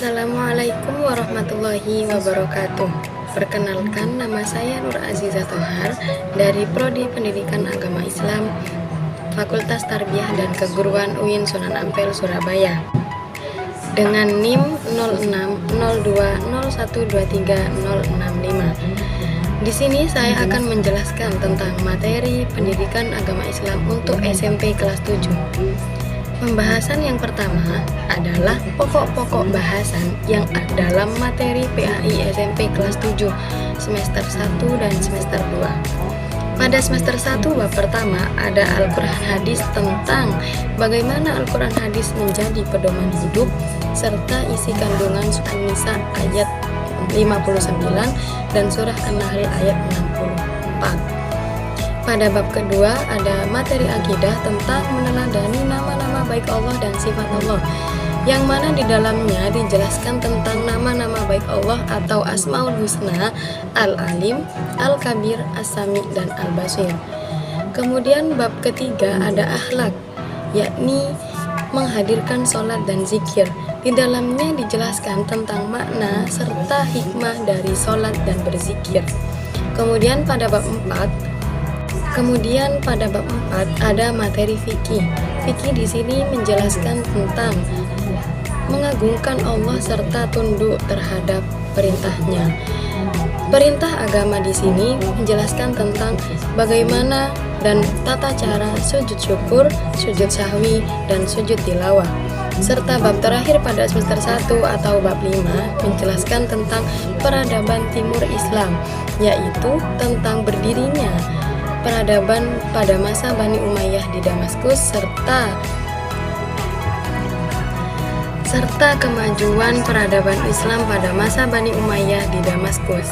Assalamualaikum warahmatullahi wabarakatuh. Perkenalkan, nama saya Nur Aziza Thohar dari Prodi Pendidikan Agama Islam, Fakultas Tarbiyah dan Keguruan UIN Sunan Ampel, Surabaya. Dengan NIM 0602012365. Di sini saya akan menjelaskan tentang materi pendidikan agama Islam untuk SMP kelas 7. Pembahasan yang pertama adalah pokok-pokok bahasan yang dalam materi PAI SMP kelas 7 semester 1 dan semester 2. Pada semester 1 bab pertama ada Al-Quran Hadis tentang bagaimana Al-Quran Hadis menjadi pedoman hidup serta isi kandungan surah An-Nisa ayat 59 dan surah An-Nahl ayat 64. Pada bab kedua ada materi akidah tentang meneladani nama-nama baik Allah dan sifat Allah, yang mana di dalamnya dijelaskan tentang nama-nama baik Allah atau Asmaul Husna, Al-Alim, Al-Kabir, As-Sami, dan Al-Basir. Kemudian bab ketiga ada akhlak, yakni menghadirkan sholat dan zikir. Di dalamnya dijelaskan tentang makna serta hikmah dari sholat dan berzikir. Kemudian pada bab 4 ada materi fikih. Fikih di sini menjelaskan tentang mengagungkan Allah serta tunduk terhadap perintahnya. Perintah agama di sini menjelaskan tentang bagaimana dan tata cara sujud syukur, sujud sahwi, dan sujud tilawah. Serta bab terakhir pada semester 1 atau bab 5 menjelaskan tentang peradaban timur Islam, yaitu tentang berdirinya peradaban pada masa Bani Umayyah di Damaskus serta kemajuan peradaban Islam pada masa Bani Umayyah di Damaskus.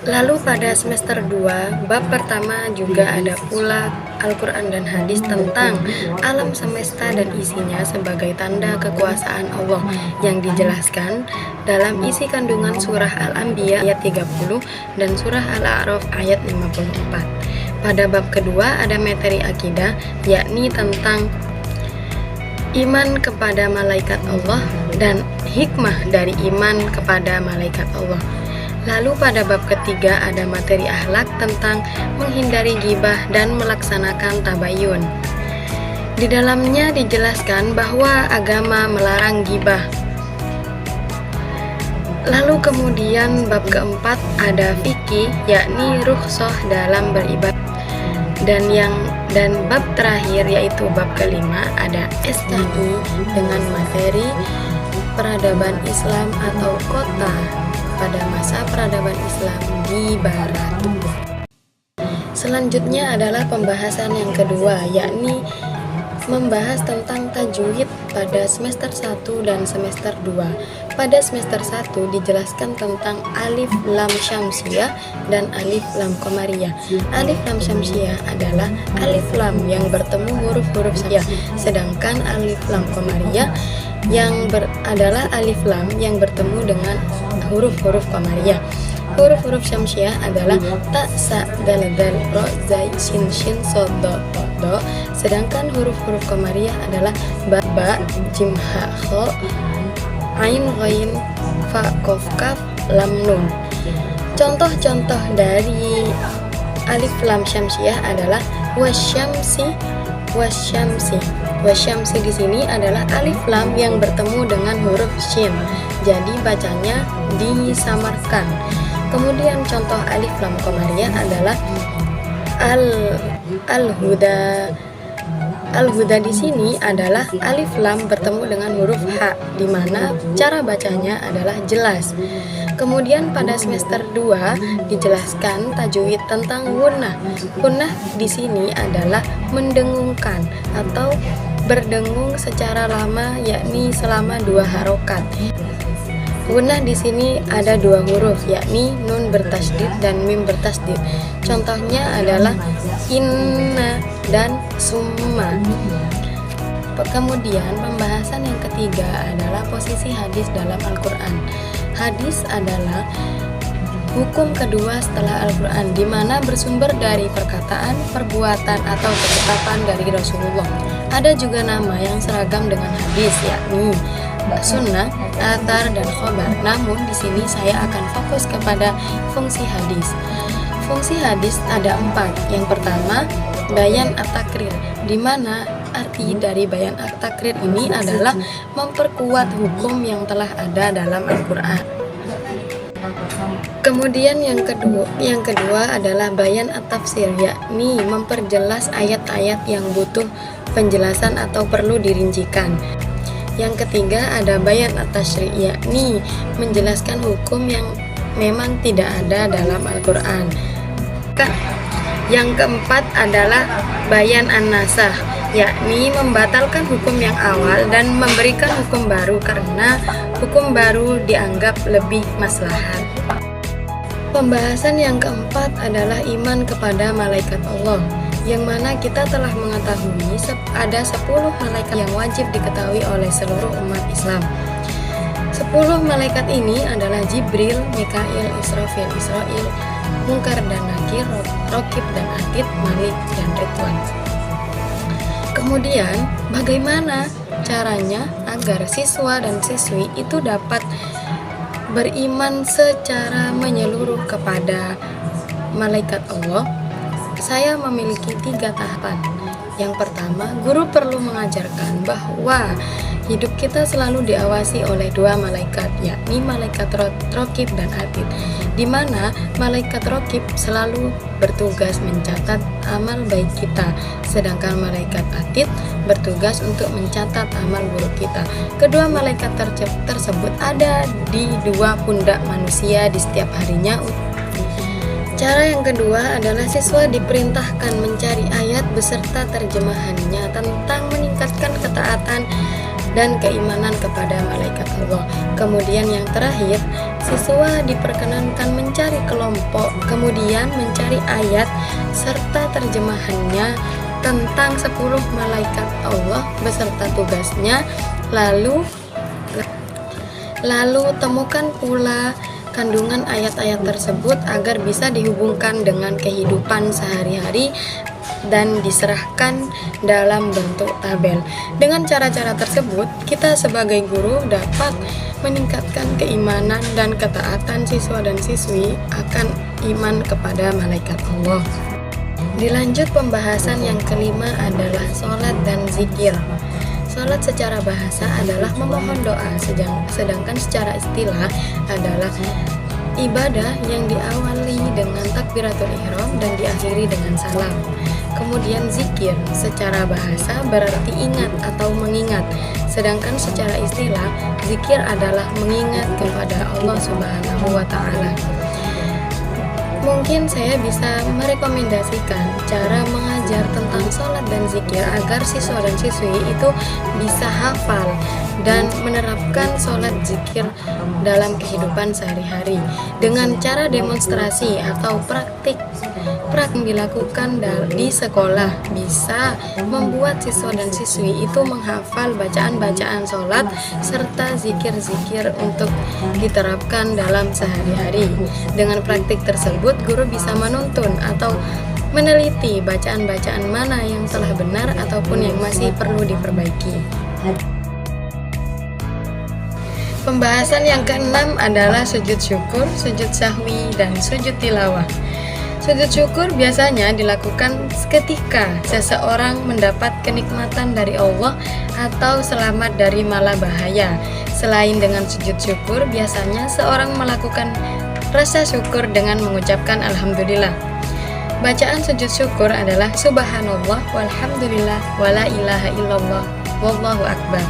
Lalu pada semester 2 bab pertama juga ada pula Al-Quran dan Hadis tentang alam semesta dan isinya sebagai tanda kekuasaan Allah, yang dijelaskan dalam isi kandungan surah Al-Anbiya ayat 30 dan surah Al-A'raf ayat 54. Pada bab kedua ada materi akidah, yakni tentang iman kepada malaikat Allah dan hikmah dari iman kepada malaikat Allah. Lalu pada bab ketiga ada materi akhlak tentang menghindari ghibah dan melaksanakan tabayun. Di dalamnya dijelaskan bahwa agama melarang ghibah. Lalu kemudian bab keempat ada fikih, yakni rukhsah dalam beribadah. Dan bab terakhir yaitu bab kelima ada SKI dengan materi peradaban Islam atau kota pada masa peradaban Islam di Barat. Selanjutnya adalah pembahasan yang kedua, yakni membahas tentang tajwid pada semester 1 dan semester 2. Pada semester 1 dijelaskan tentang alif lam syamsiyah dan alif lam qamariyah. Alif lam syamsiyah adalah alif lam yang bertemu huruf-huruf syamsiyah, sedangkan alif lam qamariyah adalah alif lam yang bertemu dengan huruf-huruf qamariyah. Huruf-huruf syamsiyah adalah ta, sa, dal, dal, ro, zai, shin, shin, so, do, to, do. Sedangkan huruf-huruf qamariyah adalah ba, ba, jim, ha, kho, ain, ghain, fa, kof, kaf, lam, nun. Contoh-contoh dari alif lam syamsiyah adalah wasyamsi, wasyamsi. Wasyamsi di sini adalah alif lam yang bertemu dengan huruf shin, jadi bacanya disamarkan. Kemudian contoh alif lam qamariyah adalah al-huda. Al-huda di sini adalah alif lam bertemu dengan huruf ha, di mana cara bacanya adalah jelas. Kemudian pada semester 2 dijelaskan tajwid tentang gunnah. Gunnah di sini adalah mendengungkan atau berdengung secara lama, yakni selama 2 harokat. Gunnah di sini ada 2 huruf, yakni nun bertasydid dan mim bertasydid. Contohnya adalah inna dan summa. Kemudian pembahasan yang ketiga adalah posisi hadis dalam Al-Quran. Hadis adalah hukum kedua setelah Al-Quran, di mana bersumber dari perkataan, perbuatan, atau ketetapan dari Rasulullah. Ada juga nama yang seragam dengan hadis, yakni sunnah, athar, dan khobar. Namun di sini saya akan fokus kepada fungsi hadis. Fungsi hadis ada 4. Yang pertama, bayan at-takrir, di mana arti dari bayan at-takrir ini adalah memperkuat hukum yang telah ada dalam Al-Quran. Kemudian yang kedua adalah bayan at-tafsir, yakni memperjelas ayat-ayat yang butuh penjelasan atau perlu dirincikan. Yang ketiga ada bayan at-tasyri', yakni menjelaskan hukum yang memang tidak ada dalam Al-Quran. Yang keempat adalah bayan an-nasakh, yakni membatalkan hukum yang awal dan memberikan hukum baru karena hukum baru dianggap lebih maslahat. Pembahasan yang keempat adalah iman kepada malaikat Allah, yang mana kita telah mengetahui ada 10 malaikat yang wajib diketahui oleh seluruh umat Islam. 10 malaikat ini adalah Jibril, Mikail, Israfil, Israil, Munkar dan Nakir, Rokib dan Atid, Malik dan Ridwan. Kemudian, bagaimana caranya agar siswa dan siswi itu dapat beriman secara menyeluruh kepada malaikat Allah? Saya memiliki 3 tahapan. Yang pertama, guru perlu mengajarkan bahwa hidup kita selalu diawasi oleh 2 malaikat, yakni malaikat Rokib dan Atid, di mana malaikat Rokib selalu bertugas mencatat amal baik kita, sedangkan malaikat Atid bertugas untuk mencatat amal buruk kita. Kedua malaikat tersebut ada di 2 pundak manusia di setiap harinya. Cara yang kedua adalah siswa diperintahkan mencari ayat beserta terjemahannya tentang meningkatkan ketaatan dan keimanan kepada malaikat Allah. Kemudian yang terakhir, siswa diperkenankan mencari kelompok, kemudian mencari ayat serta terjemahannya tentang 10 malaikat Allah beserta tugasnya. Lalu temukan pula kandungan ayat-ayat tersebut agar bisa dihubungkan dengan kehidupan sehari-hari dan diserahkan dalam bentuk tabel. Dengan cara-cara tersebut, kita sebagai guru dapat meningkatkan keimanan dan ketaatan siswa dan siswi akan iman kepada malaikat Allah. Dilanjut pembahasan yang kelima adalah sholat dan zikir. Sholat secara bahasa adalah memohon doa, sedangkan secara istilah adalah ibadah yang diawali dengan takbiratul ihram dan diakhiri dengan salam. Kemudian zikir secara bahasa berarti ingat atau mengingat, sedangkan secara istilah zikir adalah mengingat kepada Allah Subhanahu wa Ta'ala. Mungkin saya bisa merekomendasikan cara mengajar tentang sholat dan zikir agar siswa dan siswi itu bisa hafal dan menerapkan sholat zikir dalam kehidupan sehari-hari dengan cara demonstrasi atau praktik yang dilakukan di sekolah, bisa membuat siswa dan siswi itu menghafal bacaan-bacaan sholat serta zikir-zikir untuk diterapkan dalam sehari-hari. Dengan praktik tersebut, guru bisa menuntun atau meneliti bacaan-bacaan mana yang telah benar ataupun yang masih perlu diperbaiki. Pembahasan yang keenam adalah sujud syukur, sujud sahwi, dan sujud tilawah. Sujud syukur biasanya dilakukan ketika seseorang mendapat kenikmatan dari Allah atau selamat dari malabahaya. Selain dengan sujud syukur, biasanya seorang melakukan rasa syukur dengan mengucapkan alhamdulillah. Bacaan sujud syukur adalah subhanallah walhamdulillah wala ilaha illallah wallahu akbar.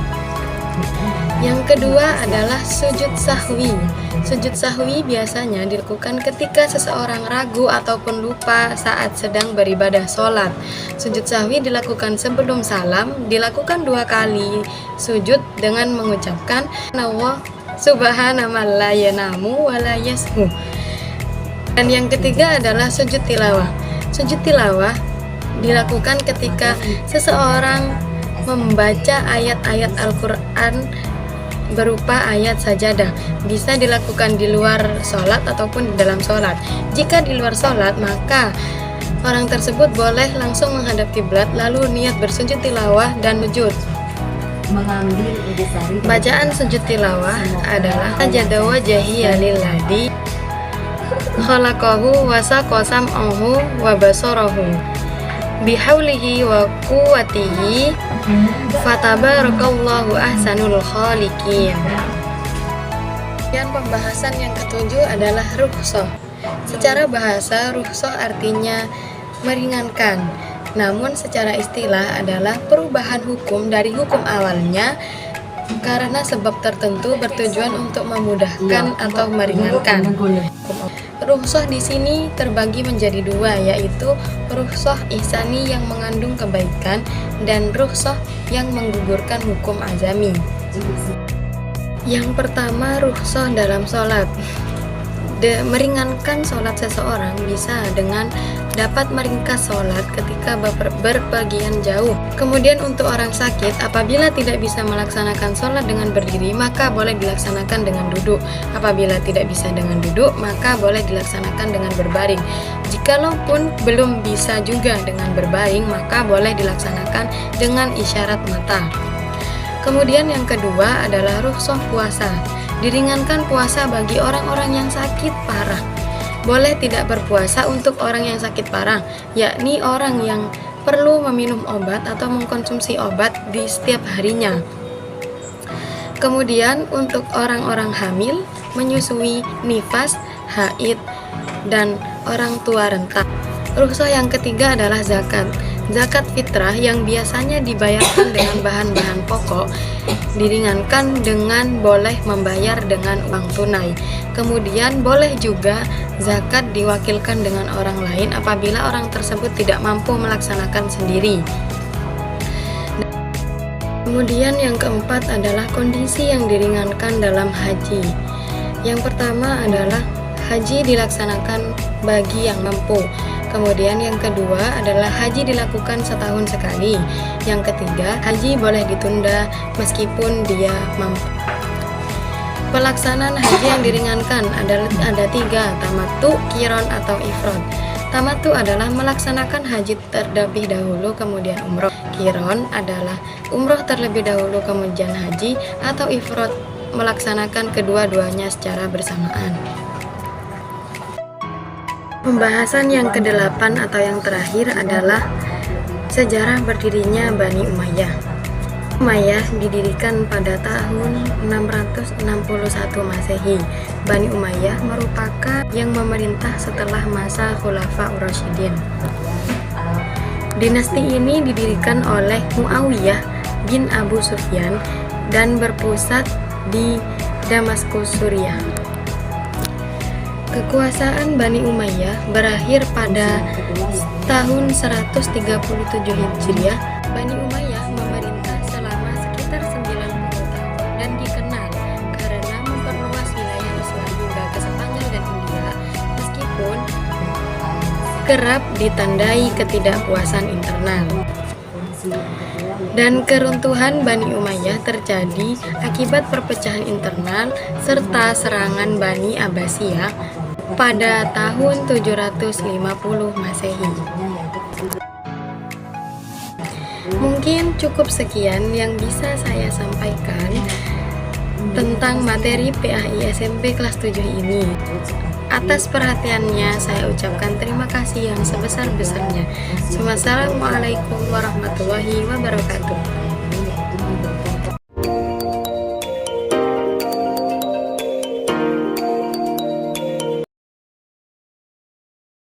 Yang kedua adalah sujud sahwi. Sujud sahwi biasanya dilakukan ketika seseorang ragu ataupun lupa saat sedang beribadah sholat. Sujud sahwi dilakukan sebelum salam, dilakukan 2 kali sujud dengan mengucapkan Allah subhana man la yanamu wa la yashu. Dan yang ketiga adalah sujud tilawah. Sujud tilawah dilakukan ketika seseorang membaca ayat-ayat Al-Quran berupa ayat sajadah. Bisa dilakukan di luar sholat ataupun di dalam sholat. Jika di luar sholat, maka orang tersebut boleh langsung menghadap kiblat lalu niat bersujud tilawah dan sujud. mengambil intisari. Bacaan sujud tilawah adalah sajada wajhiya lilladzi khalaqahu wa saqa sam'ahu wa basarahu bihaulihi wa quwwatihi fatabarakallahu ahsanul khaliqin. Dan pembahasan yang ketujuh adalah rukhsah. Secara bahasa, rukhsah artinya meringankan. Namun secara istilah adalah perubahan hukum dari hukum awalnya karena sebab tertentu bertujuan untuk memudahkan atau meringankan. Rukhsah di sini terbagi menjadi dua, yaitu rukhsah ihsani yang mengandung kebaikan dan rukhsah yang menggugurkan hukum azami. Yang pertama, rukhsah dalam sholat. Meringankan sholat seseorang bisa dengan dapat meringkas sholat ketika berpergian jauh. Kemudian untuk orang sakit, apabila tidak bisa melaksanakan sholat dengan berdiri, maka boleh dilaksanakan dengan duduk. Apabila tidak bisa dengan duduk, maka boleh dilaksanakan dengan berbaring. Jikalaupun belum bisa juga dengan berbaring, maka boleh dilaksanakan dengan isyarat mata. Kemudian yang kedua adalah rukhsah puasa. Diringankan puasa bagi orang-orang yang sakit parah. Boleh tidak berpuasa untuk orang yang sakit parah, yakni orang yang perlu meminum obat atau mengkonsumsi obat di setiap harinya. Kemudian untuk orang-orang hamil, menyusui, nifas, haid, dan orang tua renta. Rukhsah yang ketiga adalah zakat. Zakat fitrah yang biasanya dibayarkan dengan bahan-bahan pokok diringankan dengan boleh membayar dengan uang tunai. Kemudian boleh juga zakat diwakilkan dengan orang lain apabila orang tersebut tidak mampu melaksanakan sendiri. Kemudian yang keempat adalah kondisi yang diringankan dalam haji. Yang pertama adalah haji dilaksanakan bagi yang mampu. Kemudian yang kedua adalah haji dilakukan setahun sekali. Yang ketiga, haji boleh ditunda meskipun dia mampu. Pelaksanaan haji yang diringankan ada tiga, tamattu, qiron, atau ifrad. Tamattu adalah melaksanakan haji terlebih dahulu kemudian umroh. Qiron adalah umroh terlebih dahulu kemudian haji, atau ifrad melaksanakan kedua-duanya secara bersamaan. Pembahasan yang ke-8 atau yang terakhir adalah sejarah berdirinya Bani Umayyah. Umayyah didirikan pada tahun 661 Masehi. Bani Umayyah merupakan yang memerintah setelah masa Khulafaur Rasyidin. Dinasti ini didirikan oleh Muawiyah bin Abu Sufyan dan berpusat di Damaskus, Suriah. Kekuasaan Bani Umayyah berakhir pada tahun 137 Hijriah. Bani Umayyah memerintah selama sekitar 90 tahun dan dikenal karena memperluas wilayah Islam hingga ke Spanyol dan India, meskipun kerap ditandai ketidakpuasan internal. Dan keruntuhan Bani Umayyah terjadi akibat perpecahan internal serta serangan Bani Abbasiyah pada tahun 750 Masehi. Mungkin cukup sekian yang bisa saya sampaikan tentang materi PAI SMP kelas 7 ini. Atas perhatiannya saya ucapkan terima kasih yang sebesar-besarnya. Wassalamualaikum warahmatullahi wabarakatuh.